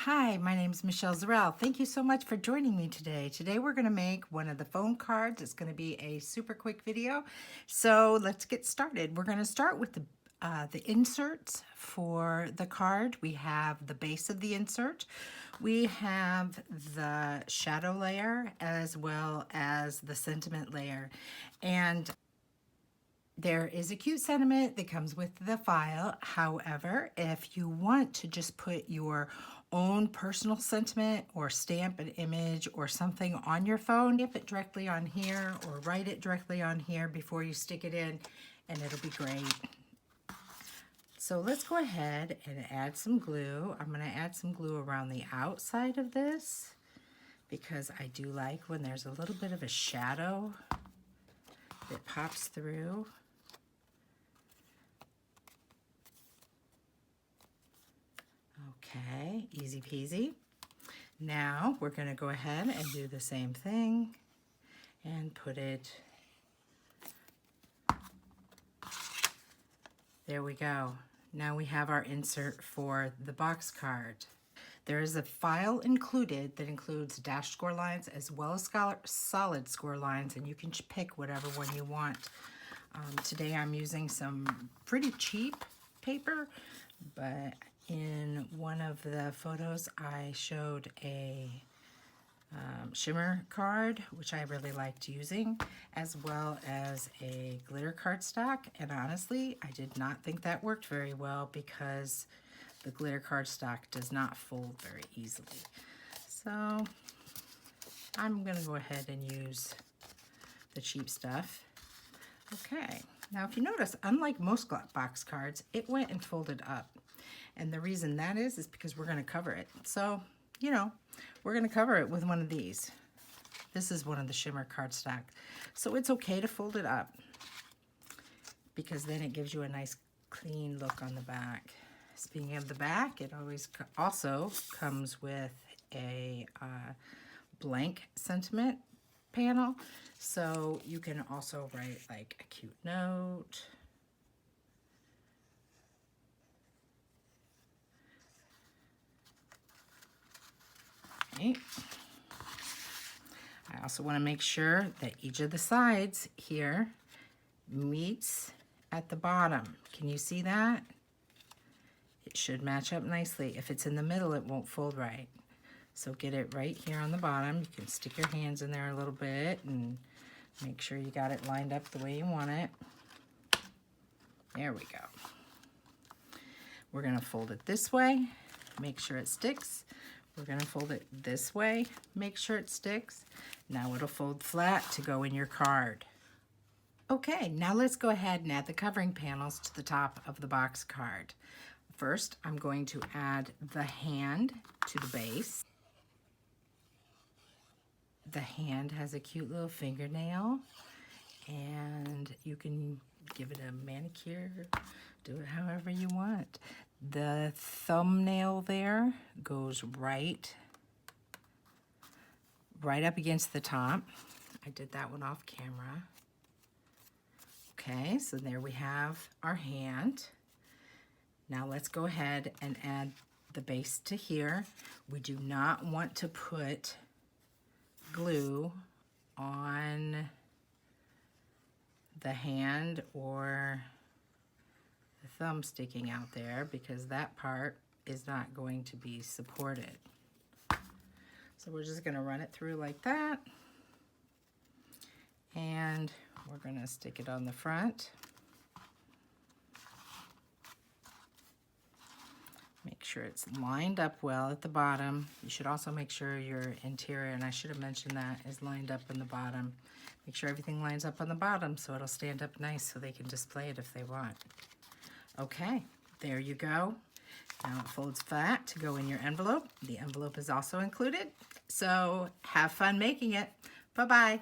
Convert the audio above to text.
Hi, my name is Michelle Zarell. Thank you so much for joining me today. Today we're going to make one of the phone cards. It's going to be a super quick video. So let's get started. We're going to start with the inserts for the card. We have the base of the insert. We have the shadow layer as well as the sentiment layer. And there is a cute sentiment that comes with the file. However, if you want to just put your own personal sentiment or stamp an image or something on your phone, stamp it directly on here or write it directly on here before you stick it in, and it'll be great. So let's go ahead and add some glue. I'm going to add some glue around the outside of this because I do like when there's a little bit of a shadow that pops through. Okay, easy peasy. Now we're going to go ahead and do the same thing and put it, there we go. Now we have our insert for the box card. There is a file included that includes dashed score lines as well as solid score lines, and you can pick whatever one you want. Today I'm using some pretty cheap paper, but in one of the photos I showed a shimmer card, which I really liked using, as well as a glitter cardstock. And honestly, I did not think that worked very well because the glitter cardstock does not fold very easily. So I'm gonna go ahead and use the cheap stuff. Okay, now if you notice, unlike most box cards, it went and folded up. And the reason that is because we're gonna cover it. So, you know, we're gonna cover it with one of these. This is one of the shimmer cardstock. So it's okay to fold it up because then it gives you a nice clean look on the back. Speaking of the back, it always also comes with a blank sentiment panel. So you can also write like a cute note. Okay. I also want to make sure that each of the sides here meets at the bottom. Can you see that? It should match up nicely. If it's in the middle, it won't fold right. So get it right here on the bottom. You can stick your hands in there a little bit and make sure you got it lined up the way you want it. There we go. We're going to fold it this way, make sure it sticks. We're going to fold it this way, make sure it sticks. Now it'll fold flat to go in your card. Okay, now let's go ahead and add the covering panels to the top of the box card. First, I'm going to add the hand to the base. The hand has a cute little fingernail, and you can give it a manicure, do it however you want. The thumbnail there goes right up against the top. I did that one off camera. Okay, so there we have our hand. Now let's go ahead and add the base to here. We do not want to put glue on the hand or the thumb sticking out there because that part is not going to be supported. So we're just going to run it through like that, and we're going to stick it on the front. Make sure it's lined up well at the bottom. You should also make sure your interior, and I should have mentioned that, is lined up in the bottom. Make sure everything lines up on the bottom so it'll stand up nice so they can display it if they want. Okay, there you go. Now it folds flat to go in your envelope. The envelope is also included. So have fun making it. Bye-bye.